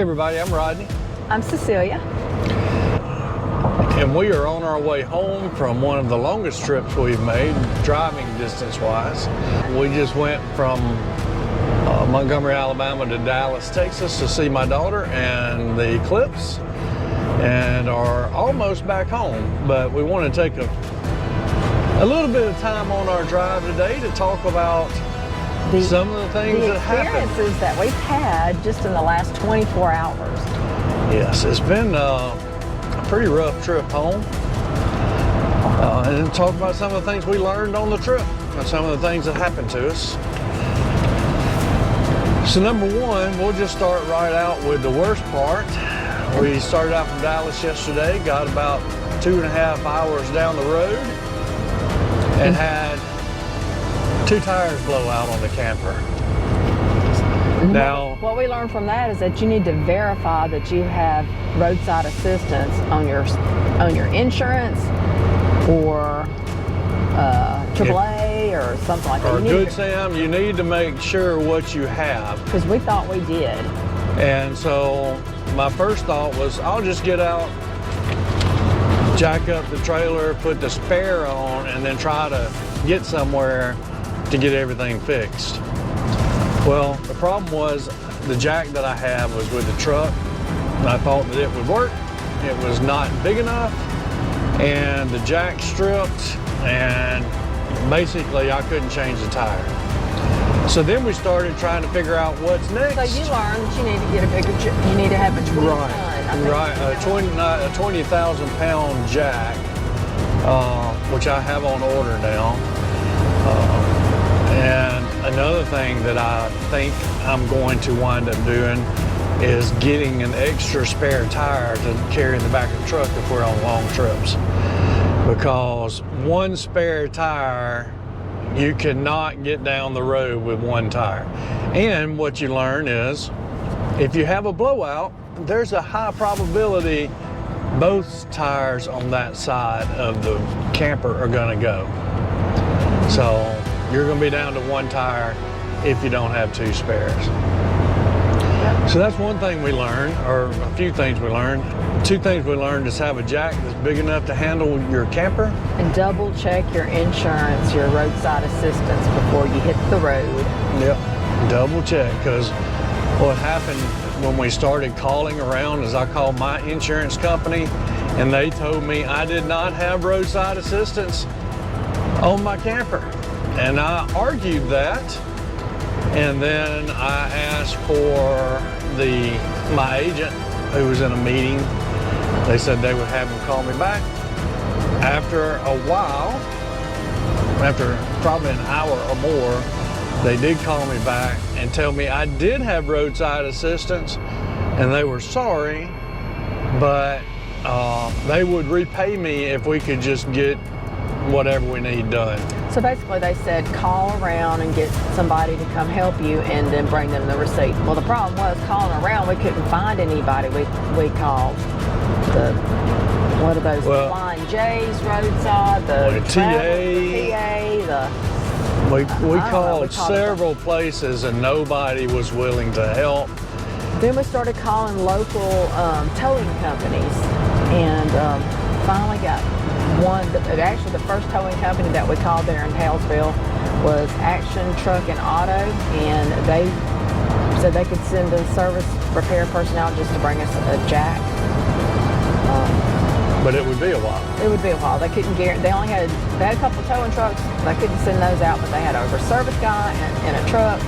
Hey everybody, I'm Rodney. I'm Cecilia. And we are on our way home from one of the longest trips we've made, driving distance-wise. We just went from Montgomery, Alabama to Dallas, Texas to see my daughter and the eclipse, and are almost back home. But we want to take a little bit of time on our drive today to talk about some of the things that happened. The experiences that we've had just in the last 24 hours. Yes, it's been a pretty rough trip home. And talk about some of the things we learned on the trip and some of the things that happened to us. So number one, we'll just start right out with the worst part. We started out from Dallas yesterday, got about 2.5 hours down the road, and had 2 tires blow out on the camper. Now, what we learned from that is that you need to verify that you have roadside assistance on your insurance or AAA or something like that. Or Good Sam, you need to make sure what you have. Because we thought we did. And so my first thought was, I'll just get out, jack up the trailer, put the spare on, and then try to get somewhere to get everything fixed. Well, the problem was the jack that I have was with the truck, and I thought that it would work. It was not big enough, and the jack stripped, and basically I couldn't change the tire. So then we started trying to figure out what's next. So you learned that you need to get a bigger, you need to have a 20 ton. Right, a 20,000 pound jack, which I have on order now. And another thing that I think I'm going to wind up doing is getting an extra spare tire to carry in the back of the truck if we're on long trips. Because one spare tire, you cannot get down the road with one tire. And what you learn is, if you have a blowout, there's a high probability both tires on that side of the camper are gonna go. So you're gonna be down to one tire if you don't have 2 spares. So that's one thing we learned, or a few things we learned. 2 things we learned is have a jack that's big enough to handle your camper. And double check your insurance, your roadside assistance before you hit the road. Yep, double check, because what happened when we started calling around is I called my insurance company and they told me I did not have roadside assistance on my camper. And I argued that, and then I asked for my agent who was in a meeting. They said they would have him call me back. After a while, after probably an hour or more, they did call me back and tell me I did have roadside assistance, and they were sorry, but they would repay me if we could just get whatever we need done. So basically they said call around and get somebody to come help you and then bring them the receipt. Well, the problem was calling around, we couldn't find anybody. We called what are those, Flying J's roadside, the TA, we called several places and nobody was willing to help. Then we started calling local towing companies and finally got one. Actually, the first towing company that we called there in Halesville was Action Truck and Auto, and they said they could send a service repair personnel just to bring us a jack. But it would be a while. It would be a while. They couldn't guarantee. They had a couple of towing trucks. They couldn't send those out, but they had a service guy and a truck,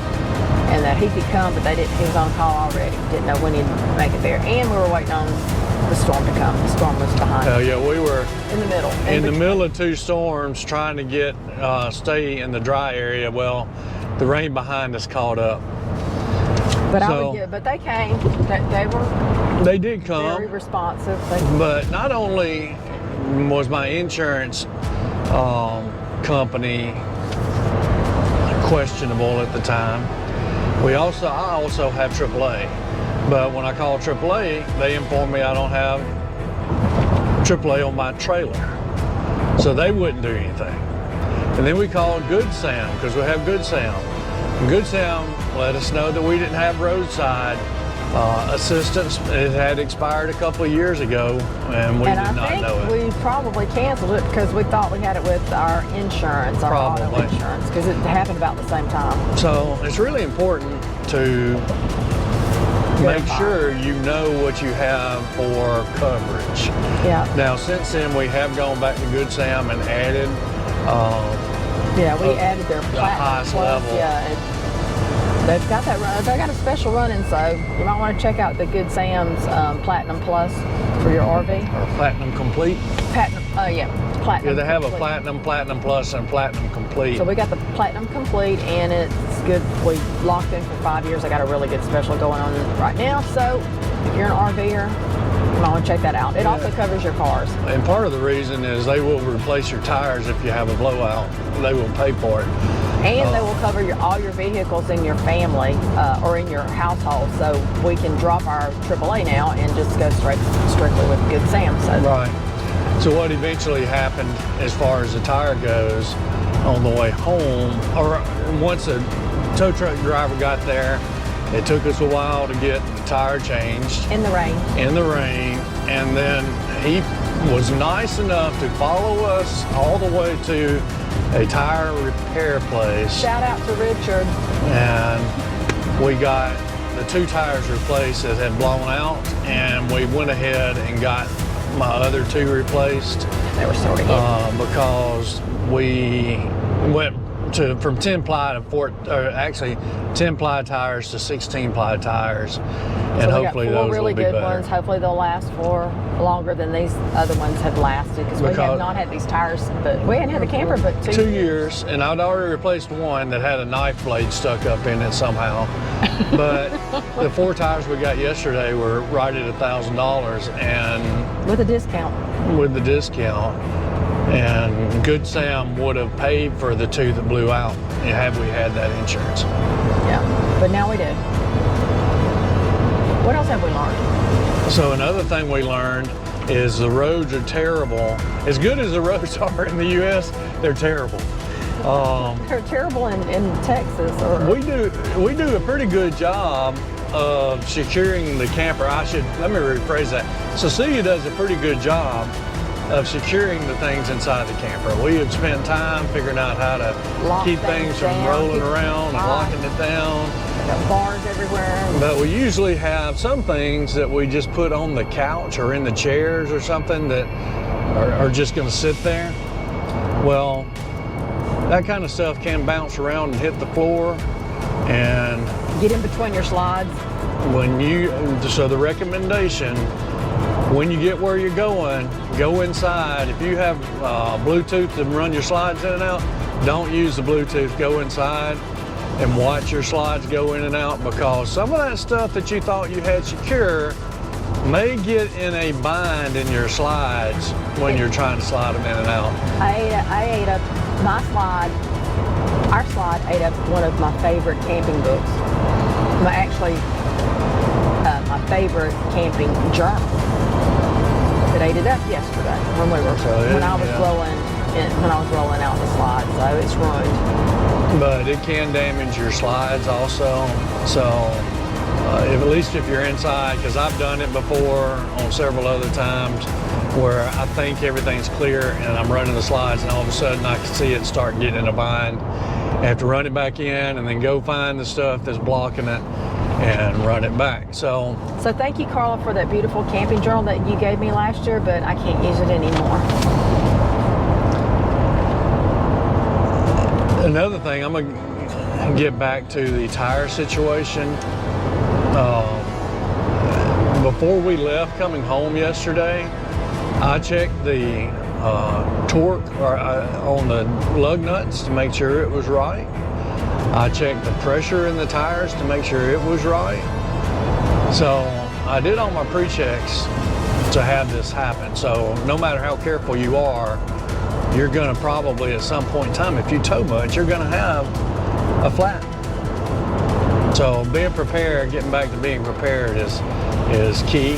and that he could come, but they didn't. He was on call already. Didn't know when he'd make it there, and we were waiting on the storm to come. The storm was behind. Oh yeah, we were in the middle. In the middle of 2 storms, trying to get stay in the dry area. Well, the rain behind us caught up. But but they came. They did come. Very responsive. But not only was my insurance company questionable at the time, I also have AAA. But when I called AAA, they informed me I don't have AAA on my trailer. So they wouldn't do anything. And then we called Good Sam, because we have Good Sam. And Good Sam let us know that we didn't have roadside assistance. It had expired a couple of years ago, and we did not know it. I think we probably canceled it because we thought we had it with our insurance, our auto insurance, because it happened about the same time. So it's really important to make sure you know what you have for coverage. Yeah. Now, since then, we have gone back to Good Sam and added. Yeah, we added their the highest Plus. level. Yeah. They've got that run. They got a special running, so you might want to check out the Good Sam's Platinum Plus for your RV. Or Platinum Complete. Platinum. Yeah, Platinum. Yeah, they have Complete. a Platinum, Platinum Plus, and Platinum Complete. So we got the Platinum Complete, and it's good. We locked in for 5 years. I got a really good special going on right now. So if you're an RVer, you might want to check that out. It also covers your cars. And part of the reason is they will replace your tires if you have a blowout. They will pay for it. And they will cover all your vehicles in your family or in your household. So we can drop our AAA now and just go strictly with Good Sam. So. Right. So what eventually happened as far as the tire goes on the way home, or once a tow truck driver got there, it took us a while to get the tire changed. In the rain. In the rain. And then he was nice enough to follow us all the way to a tire repair place. Shout out to Richard. And we got the 2 tires replaced that had blown out, and we went ahead and got my other 2 replaced. They were sort of hit. Because we went from 10 ply to 10 ply tires to 16 ply tires, and so hopefully got 4 those really will be good better. ones. Hopefully they'll last for longer than these other ones have lasted, because we have not had these tires, but we hadn't had the camper but 2 years, and I'd already replaced one that had a knife blade stuck up in it somehow. But the 4 tires we got yesterday were right at $1,000, and with a discount. With the discount, and Good Sam would have paid for the 2 that blew out had we had that insurance. Yeah, but now we do. What else have we learned? So another thing we learned is the roads are terrible. As good as the roads are in the U.S., they're terrible. They're terrible in Texas. Or We do a pretty good job of securing the camper. Let me rephrase that. Cecilia does a pretty good job of securing the things inside the camper. We have spent time figuring out how to keep things from rolling around and locking it down. Got bars everywhere. But we usually have some things that we just put on the couch or in the chairs or something that are just going to sit there. Well, that kind of stuff can bounce around and hit the floor and get in between your slides. So the recommendation, when you get where you're going, go inside. If you have Bluetooth to run your slides in and out, don't use the Bluetooth. Go inside and watch your slides go in and out, because some of that stuff that you thought you had secure may get in a bind in your slides when you're trying to slide them in and out. I ate up our slide ate up one of my favorite camping books. My favorite camping journal. It ate it up yesterday when I was rolling out the slide, so it's ruined. But it can damage your slides also. So at least if you're inside, because I've done it before on several other times where I think everything's clear and I'm running the slides, and all of a sudden I can see it start getting in a bind. I have to run it back in and then go find the stuff that's blocking it and run it back. So thank you, Carla, for that beautiful camping journal that you gave me last year, but I can't use it anymore. Another thing, I'm gonna get back to the tire situation. Before we left coming home yesterday, I checked the torque on the lug nuts to make sure it was right. I checked the pressure in the tires to make sure it was right. So I did all my pre-checks to have this happen. So no matter how careful you are, you're gonna probably at some point in time, if you tow much, you're gonna have a flat. So being prepared, getting back to being prepared is key.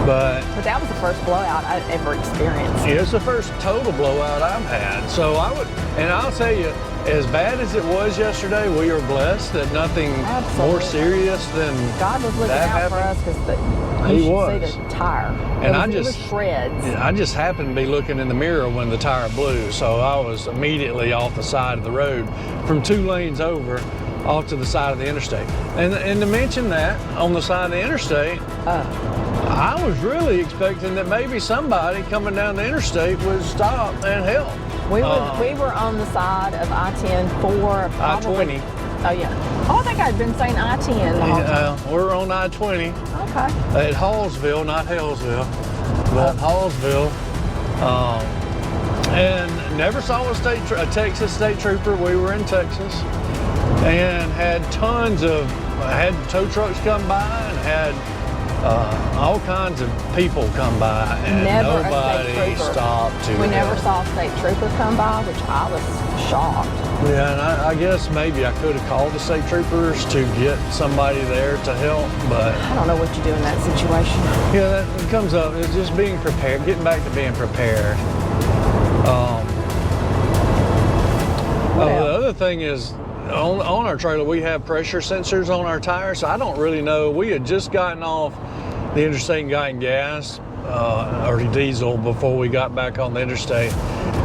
But that was the first blowout I'd ever experienced. It's the first total blowout I've had. So I'll tell you, as bad as it was yesterday, we are blessed that nothing Absolutely. more serious than God was looking that out for happened. us because He you should was. see the tire. And It was shreds. I just happened to be looking in the mirror when the tire blew, so I was immediately off the side of the road from 2 lanes over off to the side of the interstate. And to mention that, on the side of the interstate, I was really expecting that maybe somebody coming down the interstate would stop and help. We were on the side of I-10 for probably... I-20. Oh, yeah. Oh, I think I'd been saying I-10 the whole time. We're on I-20 Okay. at Hallsville, not Hallsville, but Hallsville. And never saw a Texas state trooper. We were in Texas and had had tow trucks come by and had all kinds of people come by, and Never a state nobody trooper. stopped to We never help. saw a state trooper come by, which I was shocked. Yeah, and I guess maybe I could have called the state troopers to get somebody there to help, but I don't know what you do in that situation. yeah, that comes up. It's just being prepared, getting back to being prepared. The other thing is, on our trailer, we have pressure sensors on our tires, so I don't really know. We had just gotten off the interstate and gotten gas or diesel before we got back on the interstate,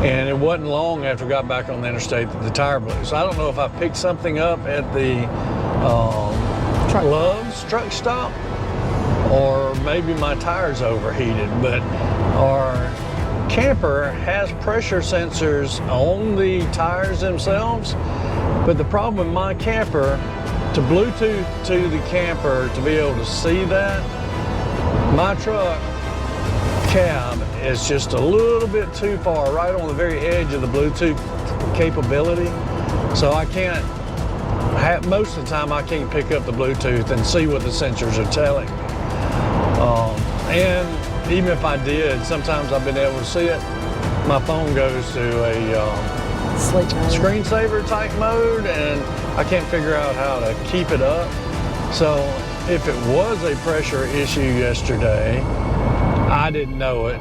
and it wasn't long after we got back on the interstate that the tire blew. So I don't know if I picked something up at the Love's truck stop, or maybe my tires overheated, but our camper has pressure sensors on the tires themselves. But the problem with my camper, to Bluetooth to the camper to be able to see that, my truck cab is just a little bit too far, right on the very edge of the Bluetooth capability. So I can't, most of the time I can't pick up the Bluetooth and see what the sensors are telling me. And even if I did, sometimes I've been able to see it. My phone goes to a Sleep mode. screensaver type mode, and I can't figure out how to keep it up. So if it was a pressure issue yesterday, I didn't know it.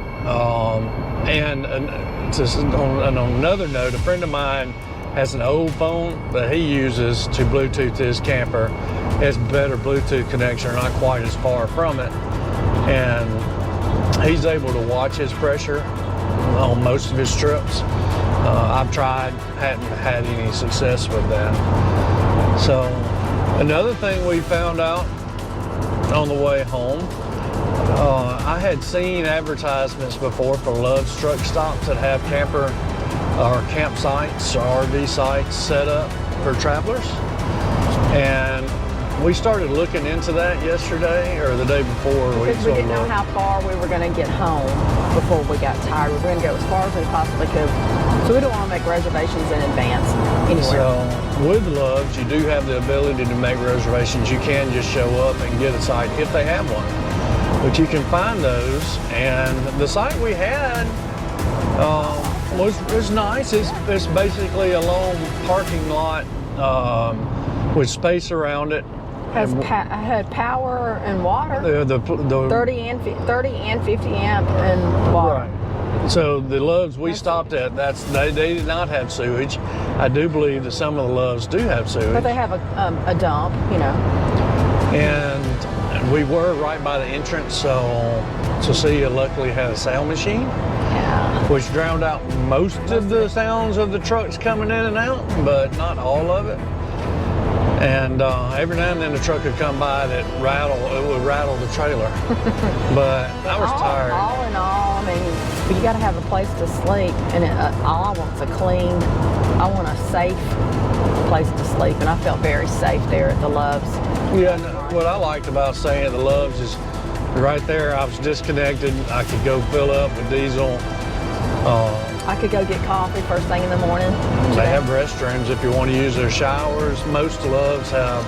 And on another note, a friend of mine has an old phone that he uses to Bluetooth his camper. It has better Bluetooth connection, not quite as far from it. And he's able to watch his pressure on most of his trips. I've tried, hadn't had any success with that. So another thing we found out on the way home, I had seen advertisements before for Love's truck stops that have camper or campsites or RV sites set up for travelers. And we started looking into that yesterday or the day before. Because we didn't know how far we were going to get home before we got tired. We were going to go as far as we possibly could. So we don't want to make reservations in advance anywhere. So with Love's, you do have the ability to make reservations. You can just show up and get a site if they have one. But you can find those. And the site we had was nice. It's basically a long parking lot with space around it. Had power and water. The 30 and 50 amp and water. Right. So the Loves we stopped at, they did not have sewage. I do believe that some of the Loves do have sewage. But they have a dump, you know. And we were right by the entrance, so Cecilia luckily had a sound machine, which drowned out most of the sounds of the trucks coming in and out, but not all of it. And every now and then the truck would come by that it would rattle the trailer. But I was tired. All in all, I mean, you got to have a place to sleep, and all I want is I want a safe place to sleep, and I felt very safe there at the Loves. Yeah, and what I liked about staying at the Loves is right there I was disconnected. I could go fill up with diesel. I could go get coffee first thing in the morning. They have restrooms if you want to use their showers. Most Loves have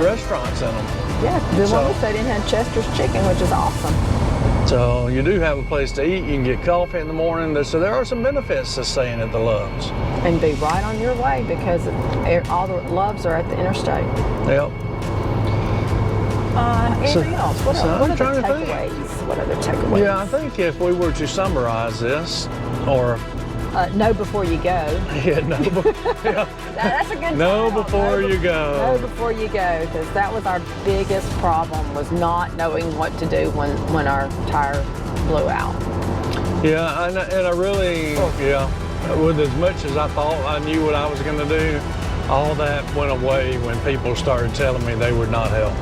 restaurants in them. Yeah, the one we stayed in had Chester's Chicken, which is awesome. So you do have a place to eat. You can get coffee in the morning. So there are some benefits to staying at the Loves. And be right on your way because all the Loves are at the interstate. Yep. Anything else? What are the trying to takeaways? What are the takeaways? Yeah, I think if we were to summarize this, or Know before you go. Yeah, no, yeah. That's a good Know title. before you go. Know before you go, because that was our biggest problem, was not knowing what to do when our tire blew out. Yeah, and I really, yeah, with as much as I thought I knew what I was going to do, all that went away when people started telling me they would not help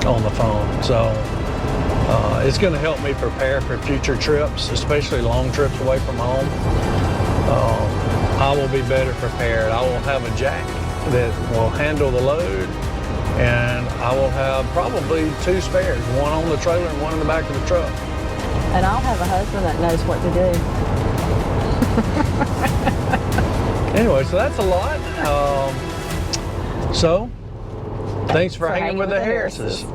on the phone. So it's going to help me prepare for future trips, especially long trips away from home. I will be better prepared. I will have a jack that will handle the load, and I will have probably 2 spares, one on the trailer and one in the back of the truck. And I'll have a husband that knows what to do. Anyway, so that's a lot. So, thanks for hanging with the Harrises.